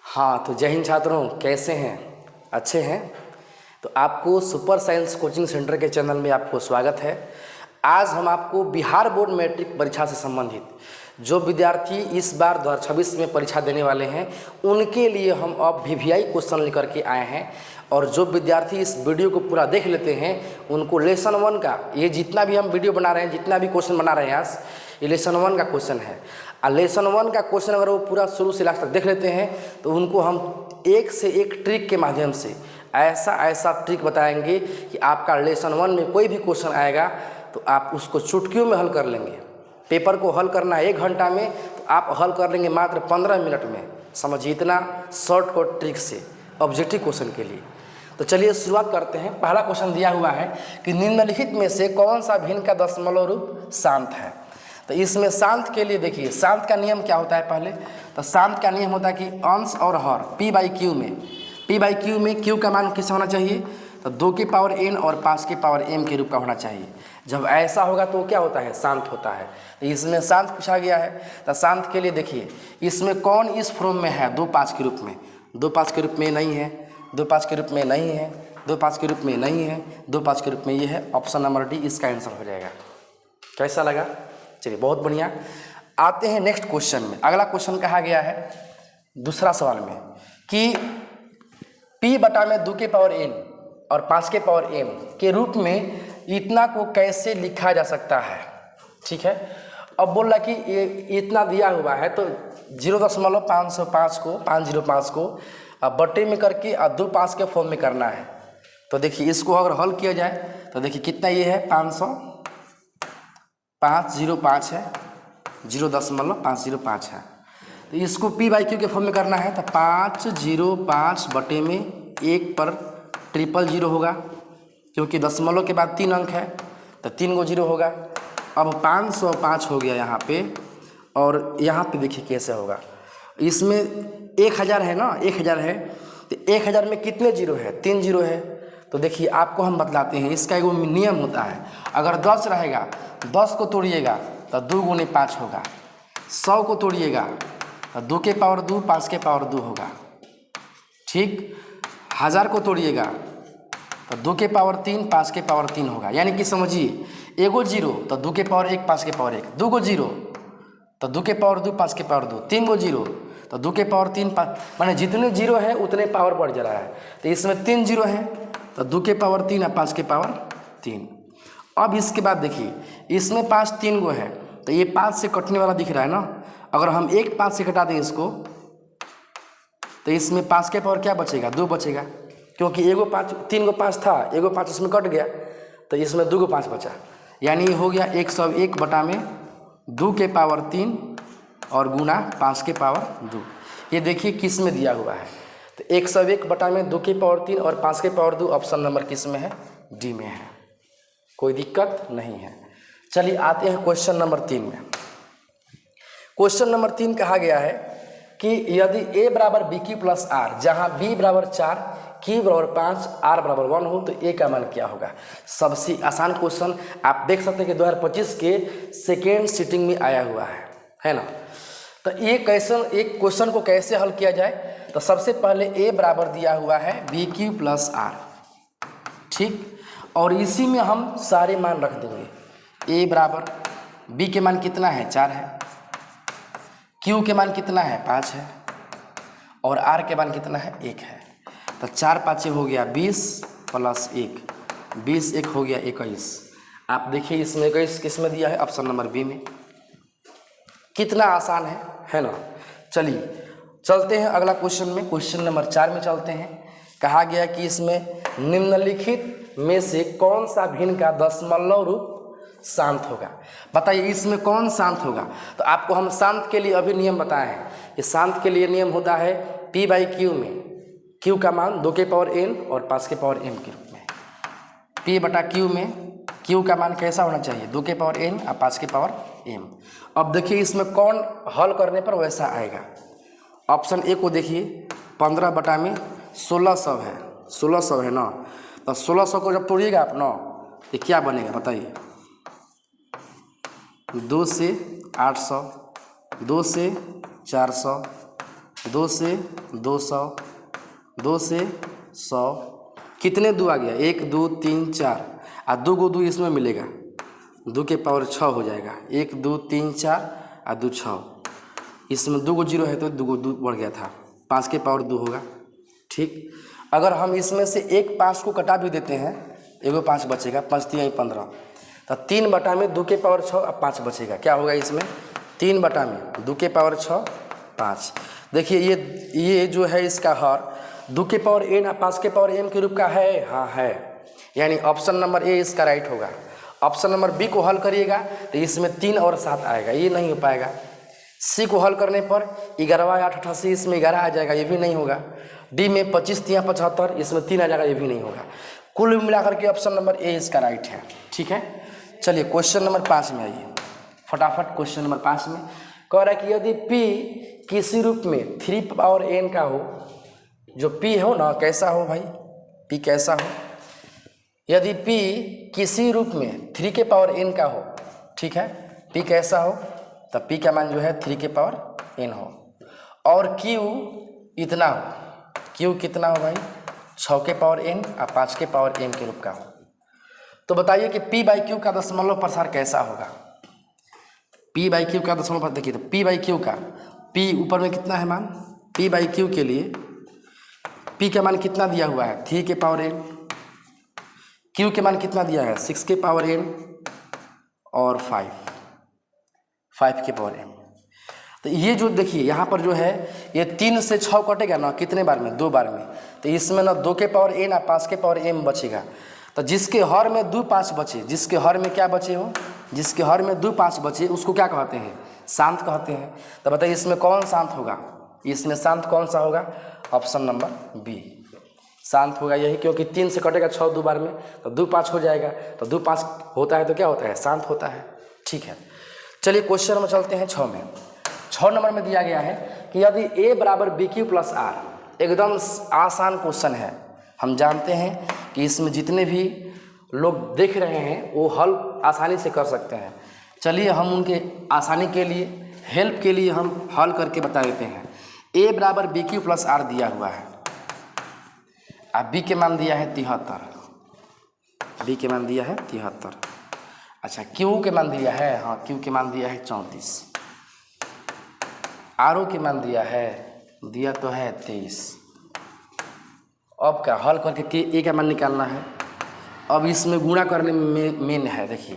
हाँ, तो जय हिंद छात्रों, कैसे हैं? अच्छे हैं? तो आपको सुपर साइंस कोचिंग सेंटर के चैनल में आपको स्वागत है। आज हम आपको बिहार बोर्ड मैट्रिक परीक्षा से संबंधित जो विद्यार्थी इस बार 2026 में परीक्षा देने वाले हैं उनके लिए हम अब वीवीआई क्वेश्चन लेकर के आए हैं। और जो विद्यार्थी इस वीडियो को पूरा देख लेते हैं उनको लेसन 1 का ये जितना भी हम वीडियो बना रहे हैं, जितना भी क्वेश्चन बना रहे हैं आज, ये लेसन 1 का क्वेश्चन है। और लेसन 1 का क्वेश्चन अगर वो पूरा शुरू से लास्ट तक देख लेते हैं तो उनको हम एक से एक ट्रिक के माध्यम से ऐसा ट्रिक बताएंगे कि आपका लेसन 1 में कोई भी क्वेश्चन आएगा तो आप उसको चुटकियों में हल कर लेंगे। पेपर को हल करना है 1 घंटा में, तो आप हल कर लेंगे मात्र 15 मिनट में। समझिए, इतना शॉर्टकट ट्रिक से ऑब्जेक्टिव क्वेश्चन के लिए। तो चलिए शुरुआत करते हैं। पहला क्वेश्चन दिया हुआ है कि निम्नलिखित में से कौन सा भिन्न का दशमलव रूप शांत है। तो इसमें शांत के लिए देखिए, शांत का नियम क्या होता है पहले। तो शांत का नियम होता है कि अंश और हर p/q में q का मान किस होना चाहिए, तो 2 की पावर n और 5 की पावर m के रूप का होना चाहिए। जब ऐसा होगा तो क्या होता है, शांत होता है। तो इसमें शांत पूछा गया है। तो शांत के लिए देखिए, इसमें कौन इस फॉर्म में है, 2-5 के रूप में, 2-5 के रूप में नहीं है, 2-5 के रूप में नहीं है, 2-5 के रूप में नहीं है, 2-5 के रूप में ये है। ऑप्शन नंबर डी इसका आंसर हो जाएगा। कैसा लगा? चलिए, बहुत बढ़िया। आते हैं नेक्स्ट क्वेश्चन में। अगला क्वेश्चन कहा गया है दूसरा सवाल में कि p/2 के पावर n और 5 के पावर m के रूप में इतना को कैसे लिखा जा सकता है। ठीक है, अब बोल रहा कि ये इतना दिया हुआ है तो 0.505 को बट्टे में करके 2-5 के फॉर्म में करना है। तो देखिए, इसको अगर हल किया जाए तो देखिए कितना ये है, 505 है, 0.505 है। तो इसको p/q के फॉर्म में करना है तो 505 बटे में 1 पर 000 होगा, क्योंकि दशमलव के बाद 3 अंक है तो 3 गो 0 होगा। अब 505 हो गया यहाँ पे, और यहाँ पे देखिए कैसे होगा। इसमें 1000 है ना, 1000 है तो 1000 में कितने 0 है, 3 0 है। तो देखिए आपको हम बतलाते हैं, इसका एक नियम होता है। अगर 10 रहेगा, 10 को तोड़िएगा तो 2 गुने 5 होगा। 100 को तोड़िएगा तो 2 के पावर 2 5 के पावर 2 होगा। ठीक, 1000 को तोड़िएगा तो 2 के पावर 3 5 के पावर 3 होगा। यानी कि समझिए, एगो 0 तो 2 के पावर 1 5 के पावर 1, 2 गो 0 तो 2 के पावर 2 5 के पावर 2, 3 गो 0 तो 2 के पावर 3 5, माने जितने 0 है उतने पावर बढ़ जा रहा है। तो इसमें 3 0 है तो 2 के पावर 3 और 5 के पावर 3। अब इसके बाद देखिए, इसमें 5 3 गो है तो ये 5 से कटने वाला दिख रहा है ना। अगर हम 1 5 से कटा दें इसको तो इसमें 5 के पावर क्या बचेगा, 2 बचेगा, क्योंकि एगो 5 3 गो 5 था, एगो 5 इसमें कट गया तो इसमें 2 गो 5 बचा। यानी हो गया 101 बटा में 2 के पावर 3 और गुना 5 के पावर 2। ये देखिए किस में दिया हुआ है, तो 101 बटा में 2 के पावर 3 और 5 के पावर 2 ऑप्शन नंबर किस में है, डी में है। कोई दिक्कत नहीं है। चलिए आते हैं क्वेश्चन नंबर 3 में। क्वेश्चन नंबर 3 कहा गया है कि यदि a बराबर BQ प्लस R, जहाँ b बराबर 4, Q बराबर 5, R बराबर 1 हो तो a का मान क्या होगा। सबसे आसान क्वेश्चन आप देख सकते हैं कि 2025 के सेकेंड सीटिंग में आया हुआ है ना। तो ये एक क्वेश्चन को कैसे हल किया जाए, तो सबसे पहले a बराबर दिया हुआ है BQ प्लस R। ठीक, और इसी में हम सारे मान रख देंगे। a बराबर b के मान कितना है, 4 है, Q के मान कितना है, 5 है, और R के मान कितना है, 1 है। तो 4 5 हो गया 20 प्लस 1, 20 1 हो गया 21। आप देखिए इसमें 21 किस में दिया है, ऑप्शन नंबर बी में। कितना आसान है ना। चलिए चलते हैं अगला क्वेश्चन में। क्वेश्चन नंबर 4 में चलते हैं। कहा गया कि इसमें निम्नलिखित में से कौन सा भिन्न का दशमलव रूप शांत होगा। बताइए इसमें कौन शांत होगा। तो आपको हम शांत के लिए अभी नियम बताए हैं कि शांत के लिए नियम होता है p/q में q का मान 2 के पावर n और 5 के पावर m के रूप में। p/q में q का मान कैसा होना चाहिए, 2 के पावर n और 5 के पावर m। अब देखिए इसमें कौन हल करने पर वैसा आएगा। ऑप्शन ए को देखिए, 15 बटा में 1600 है, 1600 है ना। तो 1600 को जब तोड़िएगा आप ना तो क्या बनेगा बताइए, 2 से 800, 2 से 400, 2 से 200, 2 से 100, कितने 2 आ गया, 1 2 3 4 और 2 को 2 इसमें मिलेगा, 2 के पावर 6 हो जाएगा, 1 2 3 4 और 2 6, इसमें 2 को 0 है तो 2 को 2 बढ़ गया था, 5 के पावर 2 होगा। ठीक, अगर हम इसमें से एक 5 को कटा भी देते हैं, एगो 5 बचेगा, 5 3 15, तो 3 बटा में 2 के पावर 6 और 5 बचेगा, क्या होगा इसमें 3 बटा में 2 के पावर 6 5। देखिए ये जो है इसका हर 2 के पावर n और 5 के पावर m के रूप का है, हाँ है, यानी ऑप्शन नंबर ए इसका राइट होगा। ऑप्शन नंबर बी को हल करिएगा तो इसमें 3 और 7 आएगा, ये नहीं हो पाएगा। सी को हल करने पर 11 8 88, इसमें 11 आ जाएगा, ये भी नहीं होगा। डी में 25 3 75, इसमें 3 आ जाएगा, ये भी नहीं होगा। कुल मिलाकर के ऑप्शन नंबर ए इसका राइट है। ठीक है, चलिए क्वेश्चन नंबर 5 में आइए फटाफट। क्वेश्चन नंबर 5 में कह रहा है कि यदि p किसी रूप में 3 पावर n का हो, जो p हो ना कैसा हो भाई, p कैसा हो, यदि p किसी रूप में 3 के पावर n का हो, ठीक है, p कैसा हो, तब p का मान जो है 3 के पावर n हो, और q इतना हो, q कितना हो भाई 6 के पावर n और 5 के पावर m के रूप का हो। तो बताइए कि p बाई q का दशमलव प्रसार कैसा होगा। p बाई q का दशमलव प्रसार, देखिए तो p बाई q का, p ऊपर में कितना है मान, p बाई q के लिए p का मान कितना दिया हुआ है 3 के पावर n, q के मान कितना दिया है 6 के पावर n और 5 के पावर m। तो ये जो देखिए यहाँ पर जो है ये 3 से 6 कटेगा ना, कितने बार में 2 बार में, तो इसमें ना 2 के पावर n और 5 के पावर m बचेगा। तो जिसके हर में 2 5 बचे, जिसके हर में क्या बचे हो, जिसके हर में 2 5 बचे उसको क्या कहते हैं, शांत कहते हैं। तो बताइए इसमें कौन शांत होगा, इसमें शांत कौन सा होगा, ऑप्शन नंबर बी शांत होगा। यही क्योंकि 3 से कटेगा 6 2 बार में, तो 2 5 हो जाएगा, तो 2 5 होता है तो क्या होता है, शांत होता है। ठीक है, चलिए क्वेश्चन में चलते हैं 6 में। 6 नंबर में दिया गया है कि यदि a बराबर बी क्यू प्लस आर, एकदम आसान क्वेश्चन है। हम जानते हैं कि इसमें जितने भी लोग देख रहे हैं वो हल आसानी से कर सकते हैं। चलिए हम उनके आसानी के लिए, हेल्प के लिए हम हल करके बता देते हैं। a बराबर बी क्यू प्लस आर दिया हुआ है, अब b के मान दिया है 73, b के मान दिया है 73। अच्छा q के मान दिया है, हाँ q के मान दिया है 34, आर के मान दिया तो है 23। अब क्या हल करके a का मान निकालना है। अब इसमें गुणा करने में मेन है, देखिए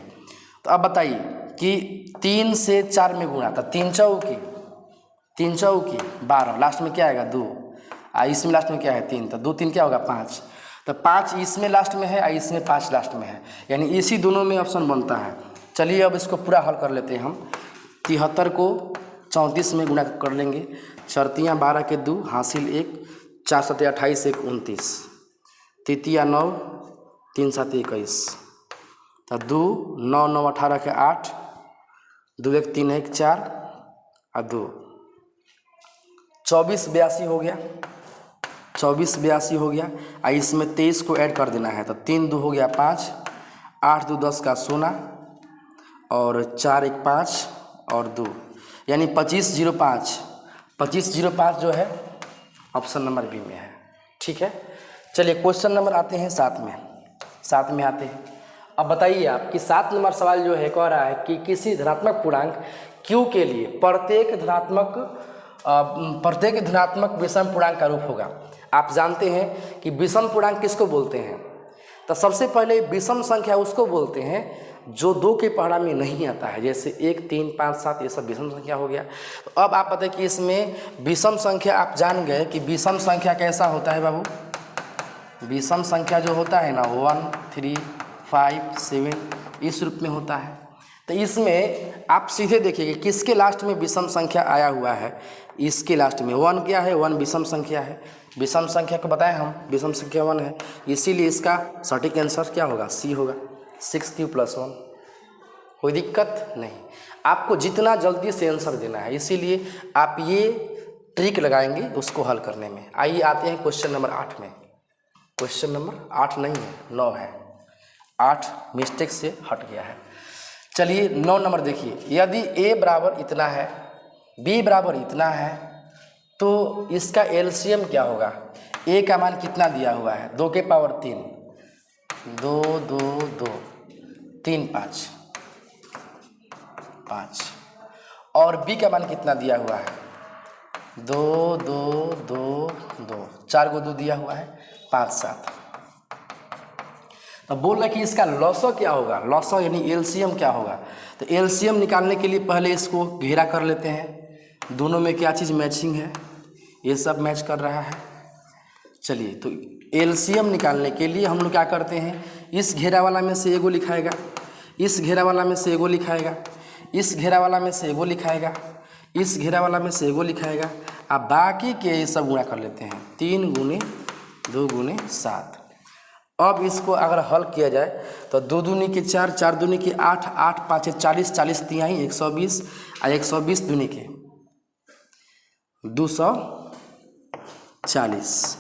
तो अब बताइए कि 3 से 4 में गुणा, तो 3 चौकी 12, लास्ट में क्या आएगा 2, और इसमें लास्ट में क्या है 3, तो 2 3 क्या होगा 5, तो 5 इसमें लास्ट में है और इसमें 5 लास्ट में है, यानी इसी दोनों में ऑप्शन बनता है। चलिए अब इसको पूरा हल कर लेते हैं हम। 73 को 34 में गुणा कर लेंगे, 4 3 12 के 2 हासिल 1, 4 7 28 1 29, 3 9 3 7 21, तो 2 9 9 18 के 8, 2 1 3 1 4 और 2 24 82 हो गया, 24 82 हो गया, और इसमें 23 को ऐड कर देना है, तो 3 2 हो गया 5, 8 2 10 का 16 और 4 1 5 और 2, यानी 2505। 2505 जो है ऑप्शन नंबर बी में है। ठीक है, चलिए क्वेश्चन नंबर आते हैं 7 में आते हैं। अब बताइए आप कि 7 नंबर सवाल जो है कह रहा है कि किसी धनात्मक पूर्णांक q के लिए प्रत्येक धनात्मक विषम पूर्णांक का रूप होगा। आप जानते हैं कि विषम पूर्णांक किसको बोलते हैं, तो सबसे पहले विषम संख्या उसको बोलते हैं जो 2 के पहाड़ा में नहीं आता है, जैसे 1 3 5 7 ये सब विषम संख्या हो गया। तो अब आप बताइए कि इसमें विषम संख्या आप जान गए कि विषम संख्या कैसा होता है बाबू। विषम संख्या जो होता है ना 1 3 5 7 इस रूप में होता है। तो इसमें आप सीधे देखिए कि किसके लास्ट में विषम संख्या आया हुआ है, इसके लास्ट में 1 क्या है, 1 विषम संख्या है। विषम संख्या को बताएं हम, विषम संख्या 1 है, इसीलिए इसका सटीक आंसर क्या होगा, सी होगा, 6q + 1। कोई दिक्कत नहीं, आपको जितना जल्दी से आंसर देना है, इसीलिए आप ये ट्रिक लगाएंगे उसको हल करने में। आइए आते हैं क्वेश्चन नंबर 8 में। क्वेश्चन नंबर 8 नहीं है 9 है, 8 मिस्टेक से हट गया है। चलिए 9 नंबर देखिए, यदि a बराबर इतना है, b बराबर इतना है, तो इसका एलसीएम क्या होगा? ए का मान कितना दिया हुआ है? 2 के पावर 3, 2 2 2 3 5 5, और बी का मान कितना दिया हुआ है? 2 2 2 2, 4 को 2 दिया हुआ है, 5 7। तो बोल रहा है कि इसका लॉसो क्या होगा? लॉसो यानी एलसीएम क्या होगा? तो एलसीएम निकालने के लिए पहले इसको घेरा कर लेते हैं। दोनों में क्या चीज़ मैचिंग है? ये सब मैच कर रहा है। चलिए, तो एलसीएम निकालने के लिए हम लोग क्या करते हैं? इस घेरा वाला में से एगो लिखाएगा, इस घेरा वाला में से एगो लिखाएगा, इस घेरा वाला में से एगो लिखाएगा, इस घेरा वाला में से एगो लिखाएगा, अब बाकी के ये सब गुणा कर लेते हैं। 3 गुने 2 गुने 7। अब इसको अगर हल किया जाए तो 2 दूनी के 4, 4 दूनी के 8, 8 5 40, 40 तिहाई 120, और 120 दूनी के 240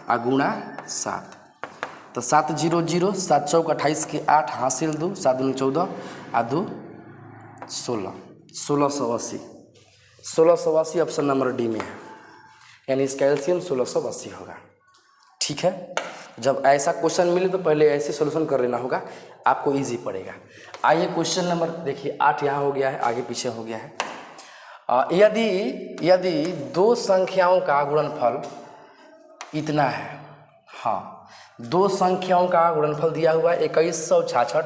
आ गुणा 7। तो 7 0 0, 7 चौक 28 के 8 हासिल 2, 7 दूनी 14 आ 2 16, 1680। 1680 ऑप्शन नंबर डी में है, यानी इसका एलसीएम 1680 होगा। ठीक है, जब ऐसा क्वेश्चन मिले तो पहले ऐसे सॉल्यूशन कर लेना होगा, आपको इजी पड़ेगा। आइए क्वेश्चन नंबर देखिए, 8 यहाँ हो गया है, आगे पीछे हो गया है। यदि 2 संख्याओं का गुणनफल इतना है, हाँ 2 संख्याओं का गुणनफल दिया हुआ है 2166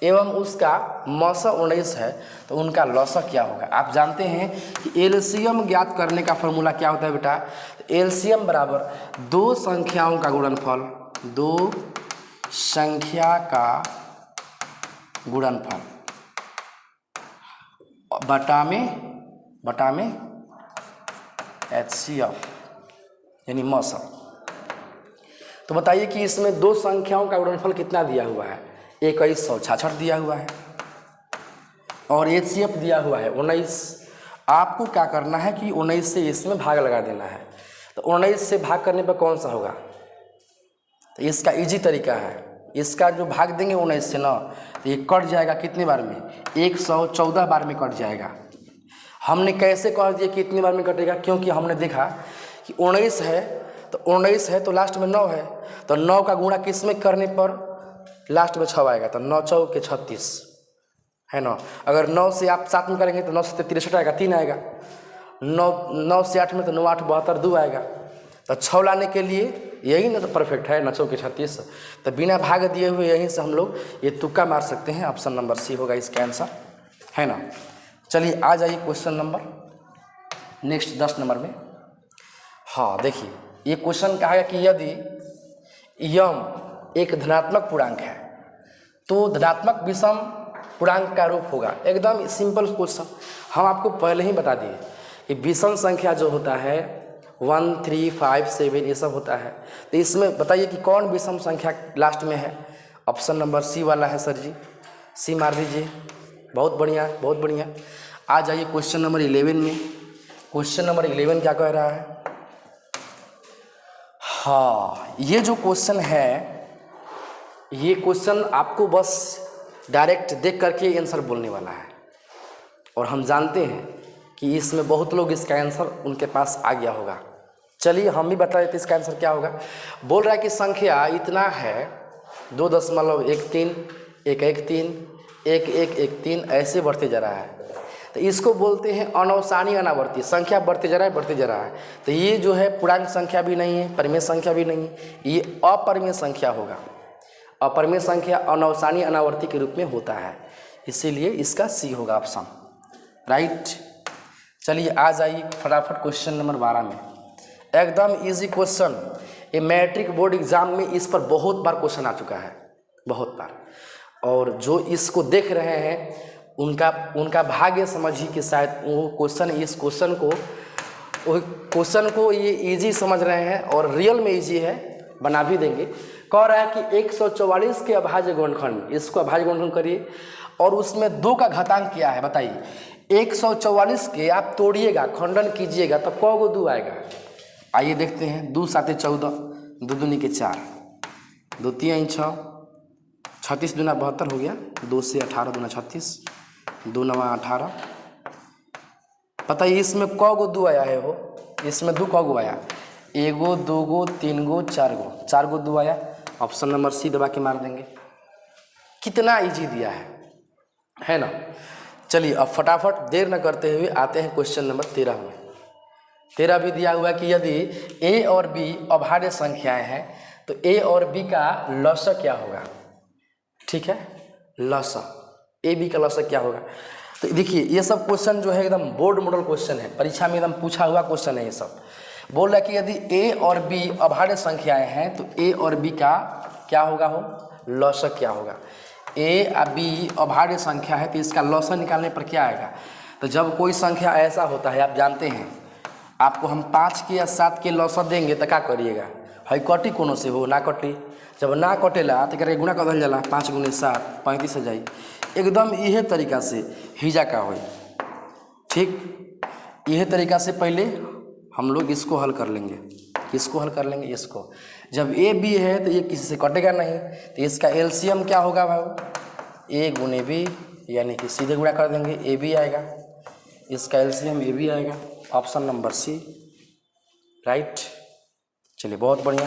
एवं उसका मौसा 19 है, तो उनका लौसा क्या होगा? आप जानते हैं कि एलसीएम ज्ञात करने का फॉर्मूला क्या होता है बेटा? एलसीएम बराबर 2 संख्याओं का गुणनफल, 2 संख्या का गुणनफल बटा में HCF यानी मौसा। तो बताइए कि इसमें 2 संख्याओं का गुणनफल कितना दिया हुआ है? 2166 दिया हुआ है और HCF दिया हुआ है 19। आपको क्या करना है कि 19 से इसमें भाग लगा देना है। तो 19 से भाग करने पर कौन सा होगा? तो इसका इजी तरीका है, इसका जो भाग देंगे 19 से ना, तो ये कट जाएगा कितने बार में? 114 बार में कट जाएगा। हमने कैसे कह दिया कितनी बार में कटेगा? क्योंकि हमने देखा कि 19 है, तो 19 है तो लास्ट में 9 है, तो 9 का गुणा किस में करने पर लास्ट में 6 आएगा? तो 9 चौक के 36 है ना। अगर 9 से आप 7 में करेंगे तो 9 से 63 आएगा, 3 आएगा। 9 से 8 में तो 9 8 72 2 आएगा। तो 6 लाने के लिए यही ना तो परफेक्ट है, 9 चौक के 36। तो बिना भाग दिए हुए यहीं से हम लोग ये तुक्का मार सकते हैं। ऑप्शन नंबर सी होगा इसका आंसर, है ना। चलिए आ जाइए क्वेश्चन नंबर नेक्स्ट 10 नंबर में। हाँ देखिए, ये क्वेश्चन कहा है कि यदि यम एक धनात्मक पूर्णांक है तो धनात्मक विषम पूर्णांक का रूप होगा। एकदम सिंपल क्वेश्चन, हम आपको पहले ही बता दिए कि विषम संख्या जो होता है 1 3 5 7 ये सब होता है। तो इसमें बताइए कि कौन विषम संख्या लास्ट में है? ऑप्शन नंबर सी वाला है सर जी, सी मार दीजिए। बहुत बढ़िया, बहुत बढ़िया। आ जाइए क्वेश्चन नंबर 11 में। क्वेश्चन नंबर 11 क्या कह रहा है? हाँ, ये जो क्वेश्चन है, ये क्वेश्चन आपको बस डायरेक्ट देख करके आंसर बोलने वाला है, और हम जानते हैं कि इसमें बहुत लोग इसका आंसर उनके पास आ गया होगा। चलिए हम भी बता देते इसका आंसर क्या होगा। बोल रहा है कि संख्या इतना है 2.13 113 1113 ऐसे बढ़ते जा रहा है। तो इसको बोलते हैं अनवसानी अनावर्ती, संख्या बढ़ते जा रहा है। तो ये जो है पूर्णांक संख्या भी नहीं है, परिमेय संख्या भी नहीं है, ये अपरिमेय संख्या होगा। अपरिमेय संख्या अनवसानी अनावर्ती के रूप में होता है, इसीलिए इसका सी होगा ऑप्शन, राइट। चलिए आ जाइए फटाफट क्वेश्चन नंबर 12 में। एकदम इजी क्वेश्चन, ये मैट्रिक बोर्ड एग्जाम में इस पर बहुत बार क्वेश्चन आ चुका है, बहुत बार। और जो इसको देख रहे हैं उनका भाग्य समझिए कि शायद वो क्वेश्चन इस क्वेश्चन को ये इजी समझ रहे हैं और रियल में इजी है, बना भी देंगे। कह रहा है कि 144 के अभाज्य गुणनखंड, इसको अभाज्य गुणनखंड करिए और उसमें 2 का घातांक क्या है बताइए। 144 के आप तोड़िएगा, खंडन कीजिएगा तो कौ गो 2 आएगा? आइए देखते हैं। 2 7 14, 2 दूनी के 4, 2 3 6, 36 दूना 72 हो गया। 2 से 18 दूना 36, 2 9 18। बताइए इसमें कौ गो 2 आया है? वो इसमें 2 कौ गो आया, 1 गो 2 गो 3 गो 4 गो 2 आया। ऑप्शन नंबर सी दबा के मार देंगे। कितना इजी दिया है ना। चलिए अब फटाफट देर न करते हुए आते हैं क्वेश्चन नंबर 13 में। 13 भी दिया हुआ है कि यदि ए और बी अभाज्य संख्याएं हैं तो ए और बी का लसक क्या होगा। ठीक है, लसक ए बी का लसक क्या होगा। तो देखिए ये सब क्वेश्चन जो है एकदम बोर्ड मॉडल क्वेश्चन है, परीक्षा में एकदम पूछा हुआ क्वेश्चन है। ये सब बोल रहा है कि यदि ए और बी अभाज्य संख्याएं हैं तो ए और बी का क्या होगा, हो लसक क्या होगा। ए और बी अभाज्य संख्या है तो इसका लसक निकालने पर क्या आएगा। तो जब कोई संख्या ऐसा होता है, आप जानते हैं, आपको हम 5 के या 7 के लसक देंगे तो क्या करिएगा, है कटी कोनो से हो ना कटी। जब ना कटेला तो करके गुणा कर जाला, 5 गुने 7 35 हो जाई। एकदम यह तरीका से हिजा का हो। ठीक, यह तरीका से पहले हम लोग इसको हल कर लेंगे। किसको हल कर लेंगे, इसको। जब ए बी है तो ये किसी से कटेगा नहीं, तो इसका एलसीएम क्या होगा भाई, ए गुने बी, यानी कि सीधे गुणा कर देंगे, ए बी आएगा। इसका एलसीएम ए बी आएगा। Option number C right. चलिए बहुत बढ़िया।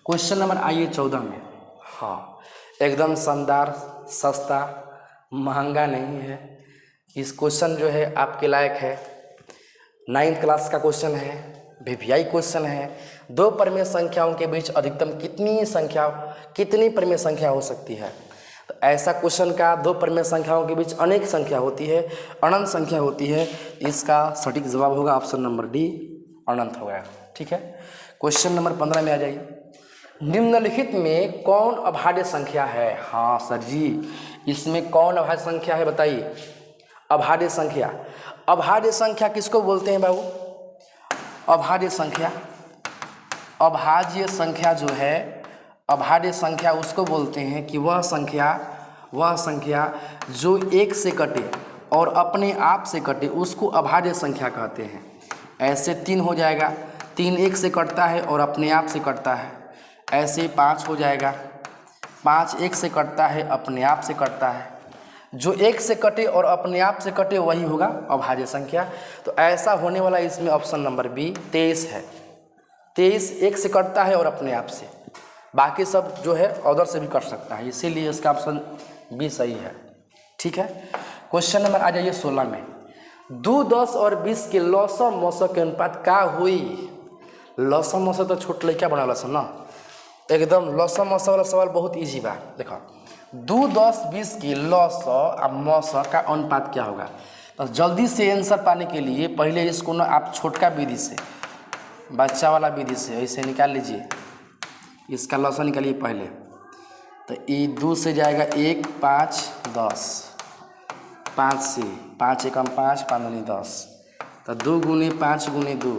क्वेश्चन नंबर आइए 14 में। हाँ, एकदम शानदार, सस्ता, महंगा नहीं है। इस क्वेश्चन जो है आपके लायक है। 9th क्लास का क्वेश्चन है, वीवीआई क्वेश्चन है। 2 परिमेय संख्याओं के बीच अधिकतम कितनी परिमेय संख्या हो सकती है। तो ऐसा क्वेश्चन का 2 परिमेय संख्याओं के बीच अनेक संख्या होती है, अनंत संख्या होती है। इसका सटीक जवाब होगा ऑप्शन नंबर डी, अनंत होगा। ठीक है, क्वेश्चन नंबर 15 में आ जाइए। निम्नलिखित में कौन अभाज्य संख्या है। हाँ सर जी, इसमें कौन अभाज्य संख्या है बताइए। अभाज्य संख्या, अभाज्य संख्या किसको बोलते हैं बाबू। अभाज्य संख्या, अभाज्य संख्या जो है, अभाज्य संख्या उसको बोलते हैं कि वह संख्या जो 1 से कटे और अपने आप से कटे उसको अभाज्य संख्या कहते हैं। ऐसे 3 हो जाएगा, 3 1 से कटता है और अपने आप से कटता है। ऐसे 5 हो जाएगा, 5 1 से कटता है, अपने आप से कटता है। जो 1 से कटे और अपने आप से कटे वही होगा अभाज्य संख्या। तो ऐसा होने वाला इसमें ऑप्शन नंबर बी 23 है। 23 1 से कटता है और अपने आप से, बाकी सब जो है अदर से भी कट सकता है, इसीलिए इसका ऑप्शन बी सही है। ठीक है, क्वेश्चन नंबर आ जाइए 16 में। 2 10 और 20 के लौसम मौसम के अनुपात का हुई। लौसम मौसम तो छोट लड़का बना लसन ना, एकदम लौसम मौसम वाला सवाल बहुत इजी बा। देखो 2 10 20 की लौसम और मौसम का अनुपात क्या होगा। तो जल्दी से आंसर पाने के लिए पहले इसको ना आप छोटका विधि से, बच्चा वाला विधि से ऐसे निकाल लीजिए। इसका लौसम निकालिए पहले। तो ये 2 से जाएगा 1 5 10, 5 से 5 1 5 5 दूनी 10, तो 2 गुने 5 गुने 2,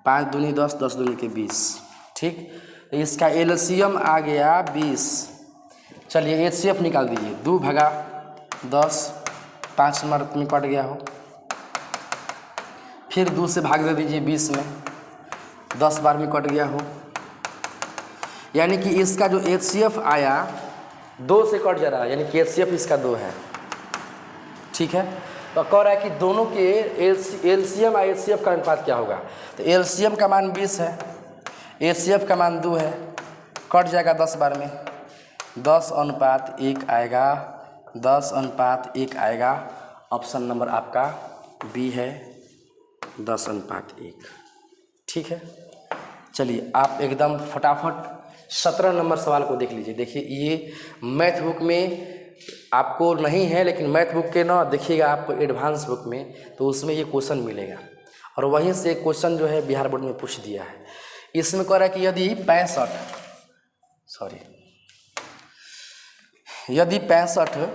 5 दूनी 10, 10 दूनी के 20। ठीक, तो इसका एलसीएम आ गया 20। चलिए एचसीएफ निकाल दीजिए। 2 भागा 10, 5 नंबर में कट गया हो, फिर 2 से भाग दे दीजिए 20 में, 10 बार में कट गया हो। यानी कि इसका जो एचसीएफ आया 2 से कट जा रहा है, यानी कि एचसीएफ इसका 2 है। ठीक है, तो कह रहा है कि दोनों के एलसीएम और एचसीएफ का अनुपात क्या होगा। तो एलसीएम का मान 20 है, एचसीएफ का मान 2 है, कट जाएगा 10 बार में, 10:1 आएगा, 10:1 आएगा। ऑप्शन नंबर आपका बी है, 10:1। ठीक है, चलिए आप एकदम फटाफट 17 नंबर सवाल को देख लीजिए। देखिए ये मैथ बुक में आपको नहीं है, लेकिन मैथ बुक के ना देखिएगा आपको एडवांस बुक में, तो उसमें ये क्वेश्चन मिलेगा। और वहीं से क्वेश्चन जो है बिहार बोर्ड में पूछ दिया है। इसमें कह रहा है कि यदि 65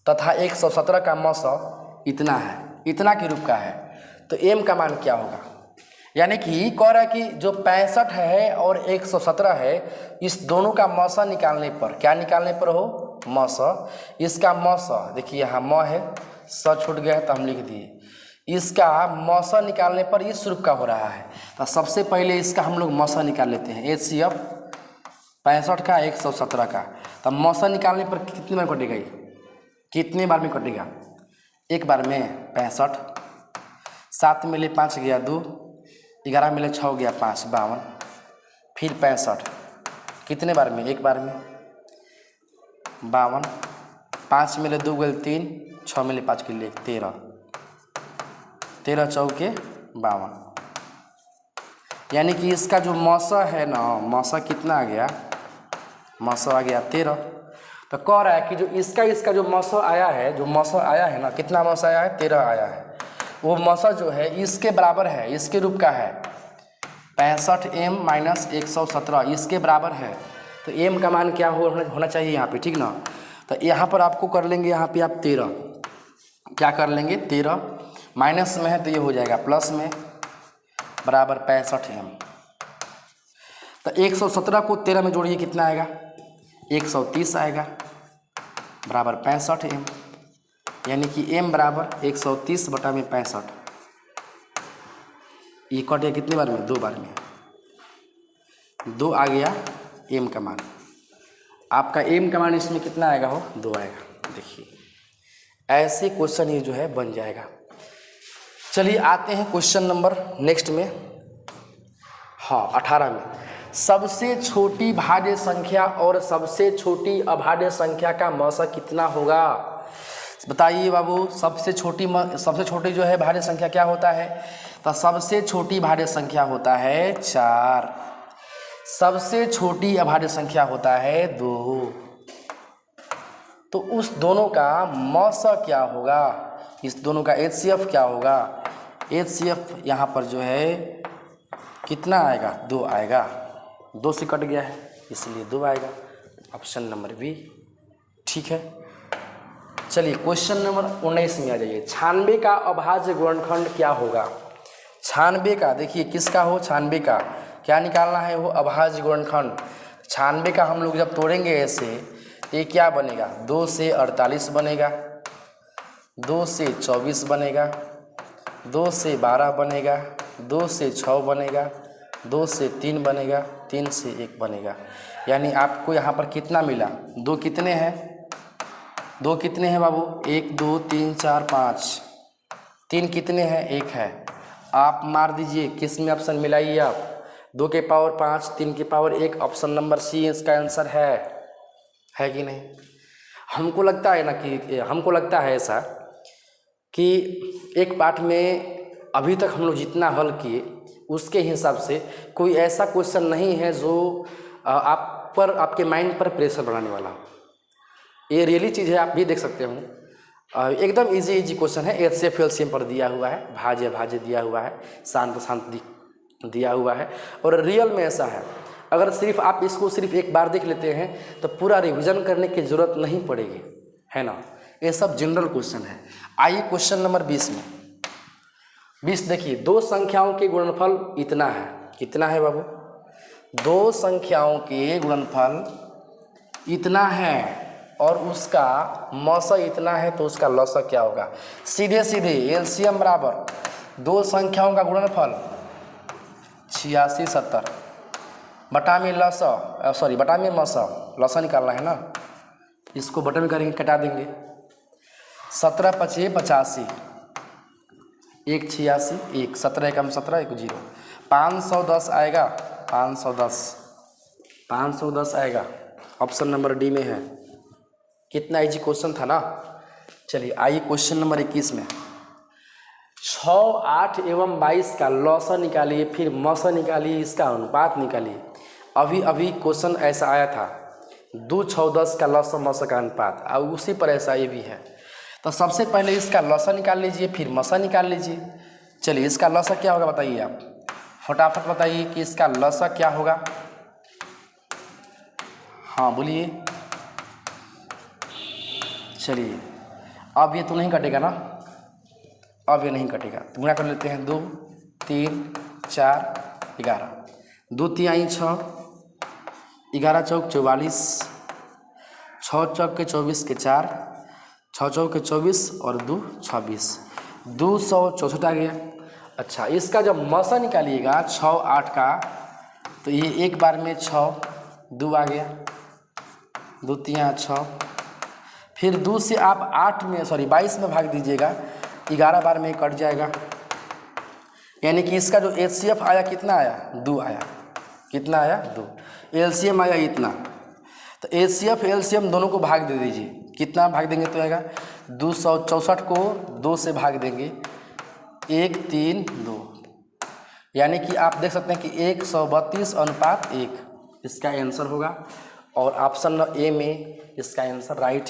तथा 117 का मौसम इतना है, इतना के रूप का है, तो एम का मान क्या होगा। यानी कि कह रहा है कि जो 65 है और 117 है, इस दोनों का मौसम निकालने पर, क्या निकालने पर हो, मौसम। इसका मौसम देखिए यहाँ म है, स छूट गया है तो हम लिख दिए। इसका मौसम निकालने पर इस रूप का हो रहा है। तो सबसे पहले इसका हम लोग मौसम निकाल लेते हैं। एचसीएफ 65 का 117 का, तो मौसम निकालने पर कितनी बार कटेगा, कितने बार में कटेगा, एक बार में 65। 7 मिले 5 गया 2, 11 मिले 6 गया 5, 52, फिर 65, कितने बार में? एक बार में 52, 5 मिले 2 गए 3, 6 मिले 5 के लिए 13, 13 चौके 52, यानी कि इसका जो मौसा है ना, मौसा कितना आ गया? मौसा आ गया 13। तो कह रहा है कि जो इसका जो मौसा आया है, जो मौसा आया है ना, कितना मौसा आया है? 13 आया है। वो मौसा जो है इसके बराबर है, इसके रूप का है 65m माइनस 117, इसके बराबर है। तो m का मान क्या होना चाहिए यहाँ पे, ठीक ना? तो यहाँ पर आपको कर लेंगे, यहाँ पे आप 13 क्या कर लेंगे? 13 माइनस में है तो ये हो जाएगा प्लस में, बराबर 65m। तो 117 को 13 में जोड़िए, कितना आएगा? 130 आएगा, बराबर 65m, यानी कि m बराबर 130 बटा में 65। ये कट गया कितनी बार में? 2 बार में, 2 आ गया m का मान। आपका m का मान इसमें कितना आएगा? हो 2 आएगा। देखिए ऐसे क्वेश्चन ये जो है बन जाएगा। चलिए आते हैं क्वेश्चन नंबर नेक्स्ट में। हाँ 18 में, सबसे छोटी भाज्य संख्या और सबसे छोटी अभाज्य संख्या का मौसा कितना होगा? बताइए बाबू, सबसे छोटी जो है भाज्य संख्या क्या होता है? तो सबसे छोटी भाज्य संख्या होता है 4, सबसे छोटी अभाज्य संख्या होता है 2। तो उस दोनों का मौसा क्या होगा? इस दोनों का HCF क्या होगा? HCF यहाँ पर जो है कितना आएगा? 2 आएगा, 2 से कट गया है इसलिए 2 आएगा। ऑप्शन नंबर बी ठीक है। चलिए क्वेश्चन नंबर 19 में आ जाइए। 96 का अभाज्य गुणनखंड क्या होगा? 96 का, देखिए किसका हो? 96 का क्या निकालना है? वो अभाज्य गुणनखंड। 96 का हम लोग जब तोड़ेंगे ऐसे, ये क्या बनेगा? 2 से 48 बनेगा, 2 से 24 बनेगा, 2 से 12 बनेगा, 2 से 6 बनेगा, 2 से 3 बनेगा, 3 से 1 बनेगा। यानी आपको यहाँ पर कितना मिला? 2 कितने हैं? 2 कितने हैं बाबू? 1 2 3 4 5। 3 कितने हैं? 1 है। आप मार दीजिए, किस में ऑप्शन मिलाइए आप? 2 के पावर 5, 3 के पावर 1, ऑप्शन नंबर सी इसका आंसर है कि नहीं? हमको लगता है ऐसा कि एक पाठ में अभी तक हम लोग जितना हल किए उसके हिसाब से कोई ऐसा क्वेश्चन नहीं है जो आपके माइंड पर प्रेशर बनाने वाला हो। ये रियली चीज़ है, आप भी देख सकते हो। एकदम इजी क्वेश्चन है। HCF LCM पर दिया हुआ है, भाज्य दिया हुआ है, शांत दिया हुआ है, और रियल में ऐसा है। अगर सिर्फ आप इसको सिर्फ एक बार देख लेते हैं तो पूरा रिवीजन करने की ज़रूरत नहीं पड़ेगी, है ना? ये सब जनरल क्वेश्चन है। आइए क्वेश्चन नंबर 20 में। 20 देखिए, 2 संख्याओं के गुणनफल इतना है। कितना है बाबू? 2 संख्याओं के गुणनफल इतना है और उसका मौसा इतना है, तो उसका लौसा क्या होगा? सीधे LCM बराबर 2 संख्याओं का गुणनफल 86 70 बटा में मौसा, लौसा निकालना है ना, इसको बटे में करेंगे, कटा देंगे। 17 पचे 85, 1 86, 1 17 एकम 17, 1 0, 510 आएगा, 510 आएगा। ऑप्शन नंबर डी में है। कितना इजी क्वेश्चन था ना। चलिए आइए क्वेश्चन नंबर 21 में। 6, 8 एवं 22 का लौसा निकालिए, फिर मौसा निकालिए, इसका अनुपात निकालिए। अभी क्वेश्चन ऐसा आया था, 2, 6, 10 का लौसा मौसा का अनुपात, और उसी पर ऐसा ये भी है। तो सबसे पहले इसका लौसा निकाल लीजिए, फिर मौसा निकाल लीजिए। चलिए इसका लौसा क्या होगा बताइए आप, फटाफट बताइए कि इसका लौसा क्या होगा। हाँ बोलिए। चलिए अब ये तो नहीं कटेगा ना, अब ये नहीं कटेगा, तो गुणा कर लेते हैं। 2 3 4 11, 2 3 6, 11 चौक 44, 6 चौक के 24 के 4, 6 चौक के 24 और 2 26, 264 आ गया। अच्छा, इसका जब मौसा निकालिएगा 6 8 का, तो ये एक बार में 6 2 आ गया, 2 3 6, फिर 2 से आप 22 में भाग दीजिएगा, 11 बार में कट जाएगा, यानी कि इसका जो HCF आया कितना आया, 2 आया। कितना आया, 2। LCM आया इतना। तो HCF LCM दोनों को भाग दे दीजिए। कितना भाग देंगे तो आएगा 264 को 2 से भाग देंगे 1 3 2, यानी कि आप देख सकते हैं कि 132:1 इसका आंसर होगा। और ऑप्शन ए में इसका आंसर राइट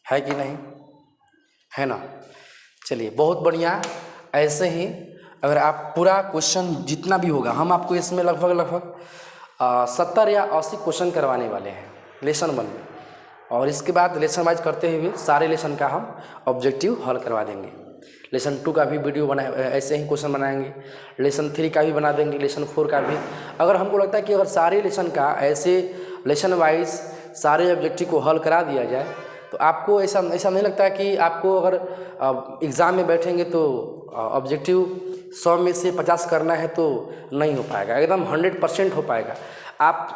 है कि नहीं, है ना। चलिए बहुत बढ़िया। ऐसे ही अगर आप पूरा क्वेश्चन जितना भी होगा, हम आपको इसमें लगभग 70 या 80 क्वेश्चन करवाने वाले हैं लेसन 1 में, और इसके बाद लेसन वाइज करते हुए सारे लेसन का हम ऑब्जेक्टिव हल करवा देंगे। लेसन 2 का भी वीडियो बना ऐसे ही क्वेश्चन बनाएंगे, लेसन 3 का भी बना देंगे, लेसन 4 का भी। अगर हमको लगता है कि अगर सारे लेसन का ऐसे लेसन वाइज सारे ऑब्जेक्टिव को हल करा दिया जाए तो आपको ऐसा नहीं लगता है कि आपको अगर एग्ज़ाम में बैठेंगे तो ऑब्जेक्टिव 100 में से 50 करना है तो नहीं हो पाएगा, एकदम 100% हो पाएगा। आप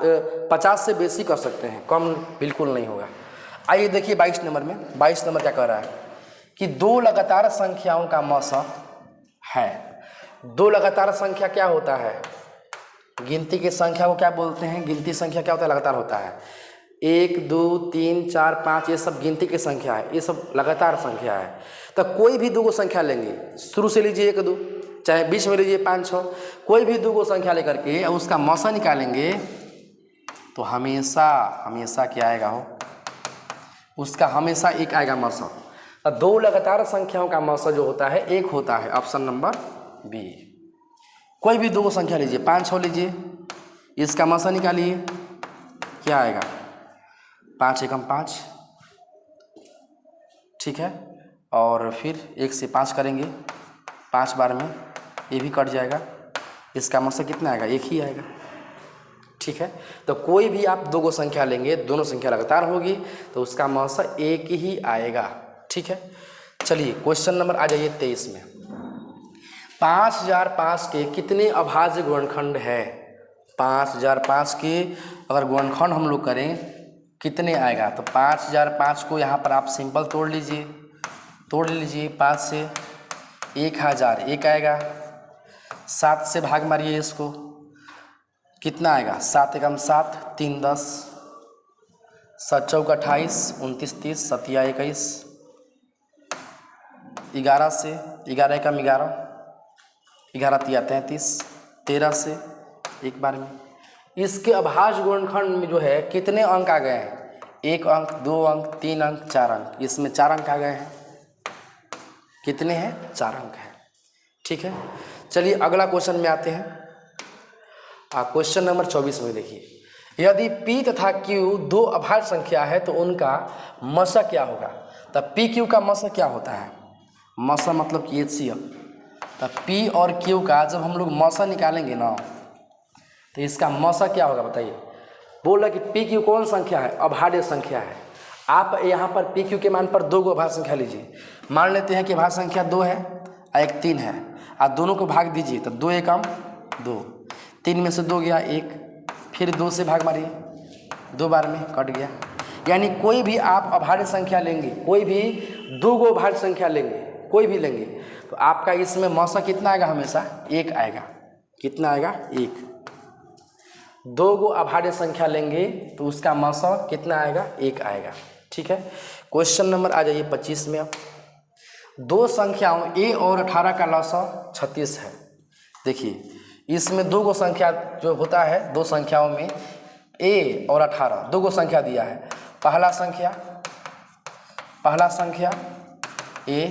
50 से बेसी कर सकते हैं, कम बिल्कुल नहीं होगा। आइए देखिए 22 नंबर में, 22 नंबर क्या कह रहा है कि 2 लगातार संख्याओं का मौसा है। 2 लगातार संख्या क्या होता है, गिनती की संख्या को क्या बोलते हैं, गिनती संख्या क्या होता है, लगातार होता है। 1 2 3 4 5 ये सब गिनती की संख्या है, ये सब लगातार संख्या है। तो कोई भी 2 को संख्या लेंगे, शुरू से लीजिए 1 2, चाहे बीच में लीजिए 5 6, कोई भी 2 को संख्या लेकर के उसका मौसा निकालेंगे तो हमेशा क्या आएगा हो, उसका हमेशा 1 आएगा मौसा। तो 2 लगातार संख्याओं का मौसा जो होता है 1 होता है, ऑप्शन नंबर बी। कोई भी 2 को संख्या लीजिए, 5 6 लीजिए, इसका मौसा निकालिए, क्या आएगा, 5 एकम 5, ठीक है। और फिर 1 से 5 करेंगे 5 बार में, ये भी कट जाएगा, इसका मौसा कितना आएगा, 1 ही आएगा, ठीक है। तो कोई भी आप 2 को संख्या लेंगे, दोनों संख्या लगातार होगी तो उसका मौसा 1 ही आएगा, ठीक है। चलिए क्वेश्चन नंबर आ जाइए 23 में। 5005 के कितने अभाज्य गुणनखंड है, 5005 के अगर गुणनखंड हम लोग करें कितने आएगा, तो 5005 को यहाँ पर आप सिंपल तोड़ लीजिए 5 से, 1000 1 आएगा, 7 से भाग मारिए इसको, कितना आएगा, 7 एकम 7 3 10, 7 चौक 28 29 30 7 21, 11 से 11 एकम 11 11 3 33, 13 से एक बार में। इसके अभाज्य गुणनखंड में जो है कितने अंक आ गए हैं, 1 अंक 2 अंक 3 अंक 4 अंक, इसमें 4 अंक आ गए हैं। कितने हैं, 4 अंक हैं, ठीक है। चलिए अगला क्वेश्चन में आते हैं। क्वेश्चन नंबर 24 में देखिए, यदि P तथा Q 2 अभाज्य संख्या है तो उनका मौसा क्या होगा। तब P Q का मौसा क्या होता है, मौसा मतलब कि HCF। तब P और Q का जब हम लोग मौसा निकालेंगे ना तो इसका मौसा क्या होगा बताइए। बोल रहा कि P Q कौन संख्या है, अभाज्य संख्या है। आप यहाँ पर P Q के मान पर 2 को अभाज्य संख्या लीजिए, मान लेते हैं कि अभाज्य संख्या 2 है और 1 3 है, आप दोनों को भाग दीजिए तो 2 एकम 2, 3 में से 2 गया 1, फिर 2 से भाग मारिए, 2 बार में कट गया। यानी कोई भी आप अभाज्य संख्या लेंगे, कोई भी 2 को अभाज्य संख्या लेंगे, कोई भी लेंगे तो आपका इसमें मौसा कितना आएगा, हमेशा 1 आएगा। कितना आएगा, 1। 2 को अभाज्य संख्या लेंगे तो उसका मौसा कितना आएगा, 1 आएगा, ठीक है। क्वेश्चन नंबर आ जाइए 25 में। अब 2 संख्याओं A और 18 का लौसा 36 है। देखिए इसमें 2 को संख्या जो होता है, 2 संख्याओं में A और 18 2 को संख्या दिया है। पहला संख्या A,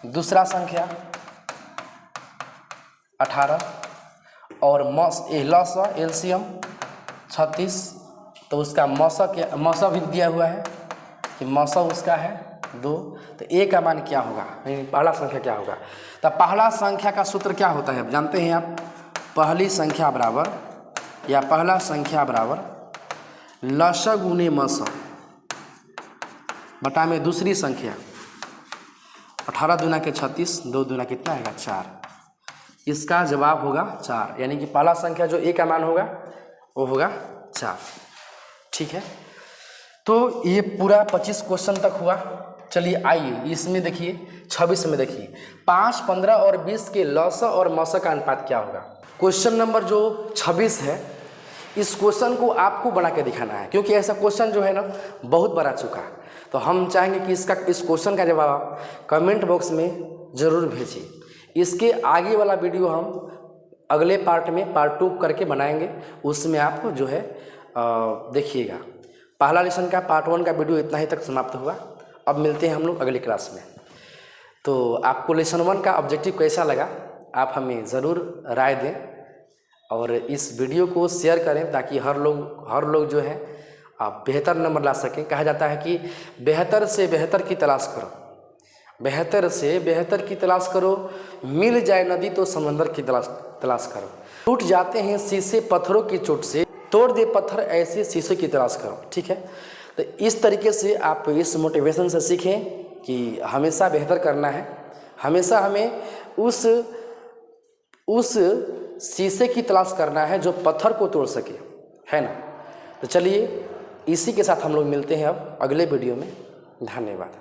दूसरा संख्या 18 और लौसा LCM 36। तो उसका मौसा भी दिया हुआ है कि मौसा उसका है 2, तो A का मान क्या होगा, पहला संख्या क्या होगा। तो पहला संख्या का सूत्र क्या होता है जानते हैं आप, पहला संख्या बराबर लसा गुने मौसा बटा में दूसरी संख्या 18 दूना के 36, 2 दूना कितना आएगा 4। इसका जवाब होगा 4, यानी कि पहला संख्या जो A का मान होगा वो होगा 4, ठीक है। तो ये पूरा 25 क्वेश्चन तक हुआ, चलिए आइए इसमें देखिए 26 में देखिए 5, 15 और 20 के लौसा और मौसा का अनुपात क्या होगा। क्वेश्चन नंबर जो 26 है, इस क्वेश्चन को आपको बना के दिखाना है, क्योंकि ऐसा क्वेश्चन जो है ना बहुत बार आ चुका है। तो हम चाहेंगे कि इस क्वेश्चन का जवाब आप कमेंट बॉक्स में ज़रूर भेजिए। इसके आगे वाला वीडियो हम अगले पार्ट में पार्ट 2 करके बनाएंगे, उसमें आप जो है देखिएगा। पहला लेसन का पार्ट 1 का वीडियो इतना ही तक समाप्त हुआ। अब मिलते हैं हम लोग अगली क्लास में। तो आपको लेसन 1 का ऑब्जेक्टिव कैसा लगा आप हमें ज़रूर राय दें, और इस वीडियो को शेयर करें ताकि हर लोग जो है आप बेहतर नंबर ला सकें। कहा जाता है कि बेहतर से बेहतर की तलाश करो, बेहतर से बेहतर की तलाश करो, मिल जाए नदी तो समंदर की तलाश करो। टूट जाते हैं शीशे पत्थरों की चोट से, तोड़ दे पत्थर ऐसे शीशे की तलाश करो। ठीक है, तो इस तरीके से आप इस मोटिवेशन से सीखें कि हमेशा बेहतर करना है, हमेशा हमें उस शीशे की तलाश करना है जो पत्थर को तोड़ सके, है ना। तो चलिए इसी के साथ हम लोग मिलते हैं अब अगले वीडियो में। धन्यवाद।